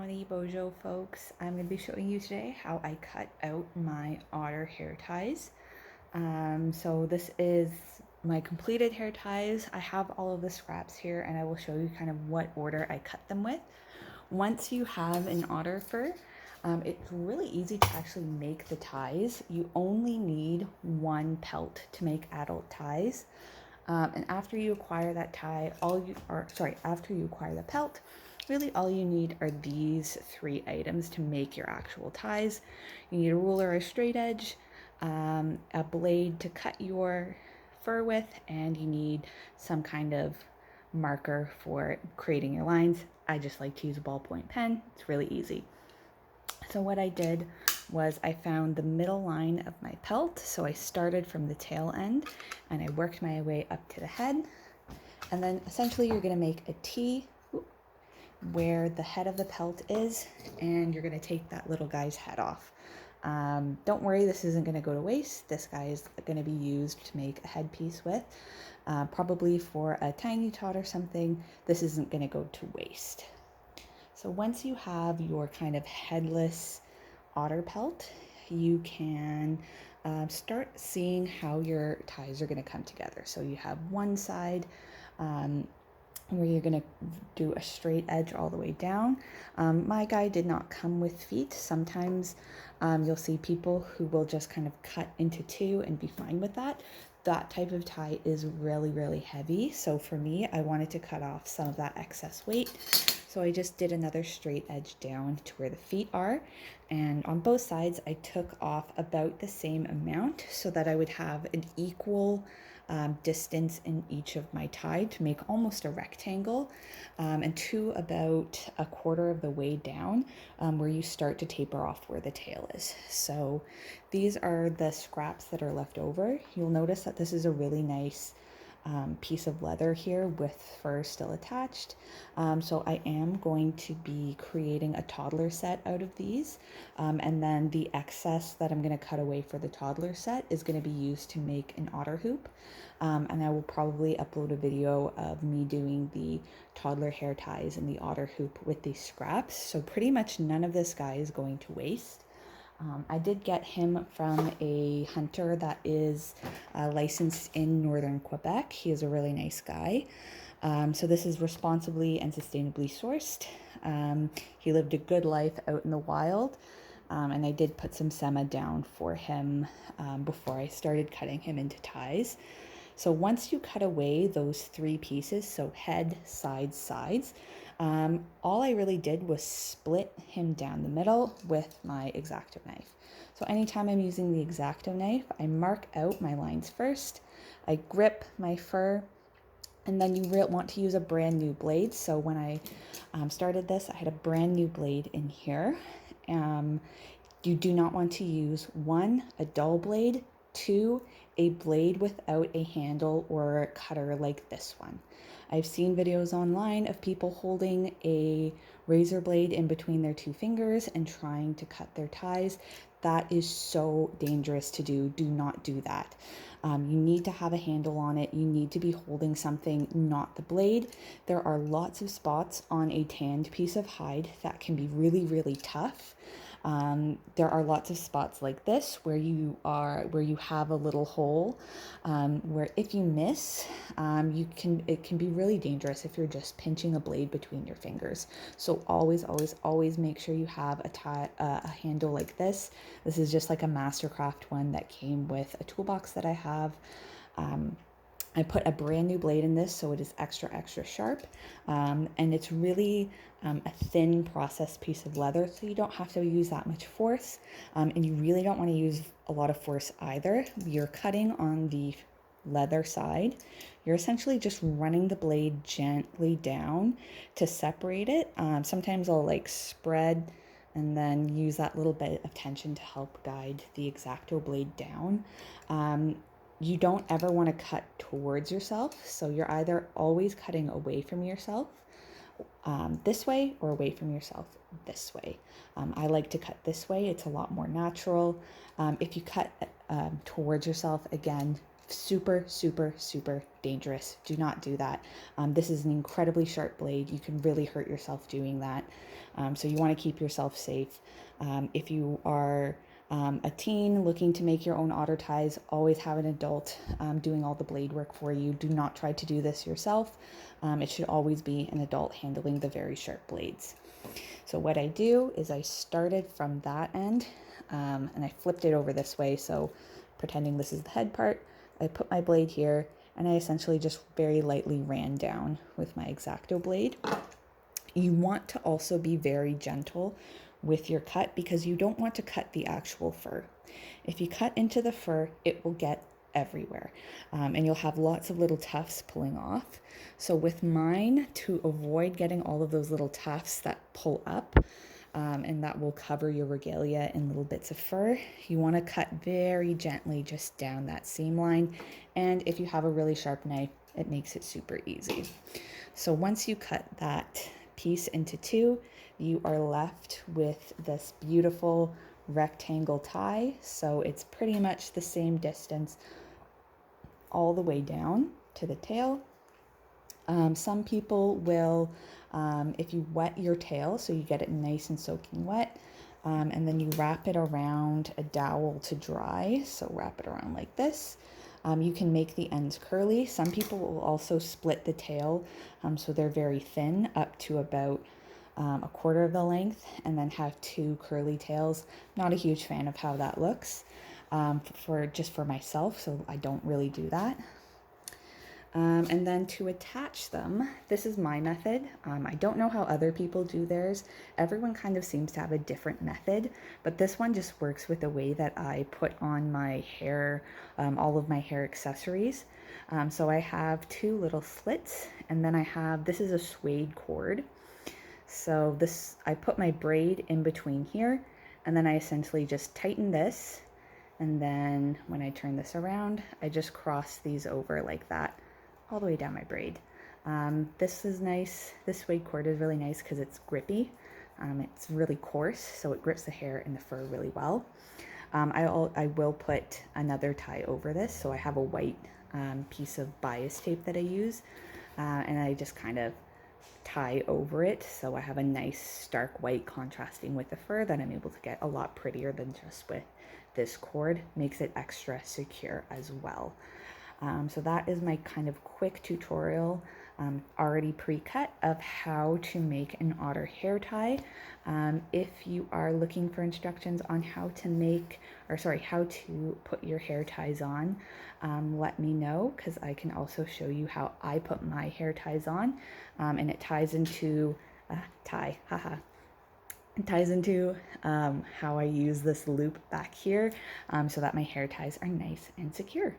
Ani Bojo folks. I'm going to be showing you today how I cut out my otter hair ties. So this is my completed hair ties. I have all of the scraps here and I will show you kind of what order I cut them with. Once you have an otter fur, it's really easy to actually make the ties. You only need one pelt to make adult ties. And after you acquire that tie, after you acquire the pelt, really all you need are these three items to make your actual ties. You need a ruler or a straight edge, a blade to cut your fur with, and you need some kind of marker for creating your lines. I just like to use a ballpoint pen. It's really easy. So what I did was I found the middle line of my pelt. So I started from the tail end and I worked my way up to the head. And then essentially you're gonna make a T where the head of the pelt is, and you're gonna take that little guy's head off. Don't worry, this isn't gonna go to waste. This guy is gonna be used to make a headpiece with. Probably for a tiny tot or something, this isn't gonna go to waste. So once you have your kind of headless otter pelt, you can start seeing how your ties are going to come together. So you have one side where you're going to do a straight edge all the way down. My guy did not come with feet. Sometimes you'll see people who will just kind of cut into two and be fine with that. That type of tie is really, really heavy. So for me, I wanted to cut off some of that excess weight. So I just did another straight edge down to where the feet are. And on both sides, I took off about the same amount so that I would have an equal distance in each of my tie to make almost a rectangle, and to about a quarter of the way down where you start to taper off where the tail is. So these are the scraps that are left over. You'll notice that this is a really nice piece of leather here with fur still attached. So I am going to be creating a toddler set out of these, and then the excess that I'm going to cut away for the toddler set is going to be used to make an otter hoop. And I will probably upload a video of me doing the toddler hair ties and the otter hoop with these scraps. So pretty much none of this guy is going to waste. I did get him from a hunter that is licensed in northern Quebec. He is a really nice guy. So this is responsibly and sustainably sourced. He lived a good life out in the wild, and I did put some sema down for him before I started cutting him into ties. So once you cut away those three pieces, so head, sides, all I really did was split him down the middle with my X-Acto knife. So anytime I'm using the X-Acto knife, I mark out my lines first, I grip my fur, and then you want to use a brand new blade. So when I started this, I had a brand new blade in here. You do not want to use one, a dull blade, two, a blade without a handle or a cutter like this one. I've seen videos online of people holding a razor blade in between their two fingers and trying to cut their ties. That is so dangerous to do. Do not do that. You need to have a handle on it. You need to be holding something, not the blade. There are lots of spots on a tanned piece of hide that can be really, really tough. There are lots of spots like this where you have a little hole, where if you miss, it can be really dangerous if you're just pinching a blade between your fingers. So always make sure you have a handle like this. This is just like a Mastercraft one that came with a toolbox that I have. I put a brand new blade in this, so it is extra sharp, and it's really a thin processed piece of leather, so you don't have to use that much force, and you really don't want to use a lot of force either. You're cutting on the leather side. You're essentially just running the blade gently down to separate it. Sometimes I'll like spread and then use that little bit of tension to help guide the X-Acto blade down. You don't ever want to cut towards yourself, so you're either always cutting away from yourself this way or away from yourself this way. I like to cut this way. It's a lot more natural. If you cut towards yourself, again, super, super, super dangerous. Do not do that. This is an incredibly sharp blade. You can really hurt yourself doing that. So you want to keep yourself safe. If you are a teen looking to make your own otter ties, always have an adult doing all the blade work for you. Do not try to do this yourself. It should always be an adult handling the very sharp blades. So what I do is I started from that end and I flipped it over this way. So pretending this is the head part, I put my blade here and I essentially just very lightly ran down with my X-Acto blade. You want to also be very gentle with your cut because you don't want to cut the actual fur. If you cut into the fur, it will get everywhere and you'll have lots of little tufts pulling off. So with mine, to avoid getting all of those little tufts that pull up and that will cover your regalia in little bits of fur, you want to cut very gently just down that seam line. And if you have a really sharp knife, it makes it super easy. So once you cut that piece into two, you are left with this beautiful rectangle tie. So it's pretty much the same distance all the way down to the tail. Some people will, if you wet your tail, so you get it nice and soaking wet, and then you wrap it around a dowel to dry. So wrap it around like this. You can make the ends curly. Some people will also split the tail, so they're very thin, up to about a quarter of the length, and then have two curly tails. Not a huge fan of how that looks for myself, so I don't really do that. And then to attach them, this is my method. I don't know how other people do theirs. Everyone kind of seems to have a different method, but this one just works with the way that I put on my hair, all of my hair accessories. So I have two little slits, and then this is a suede cord. So I put my braid in between here, and then I essentially just tighten this. And then when I turn this around, I just cross these over like that, all the way down my braid. This is nice. This suede cord is really nice because it's grippy. It's really coarse, so it grips the hair and the fur really well. I will put another tie over this, so I have a white piece of bias tape that I use, and I just kind of tie over it, so I have a nice stark white contrasting with the fur that I'm able to get a lot prettier than just with this cord. Makes it extra secure as well. So that is my kind of quick tutorial, already pre-cut, of how to make an otter hair tie. If you are looking for instructions on how to put your hair ties on, let me know, because I can also show you how I put my hair ties on, and it ties into It ties into how I use this loop back here, so that my hair ties are nice and secure.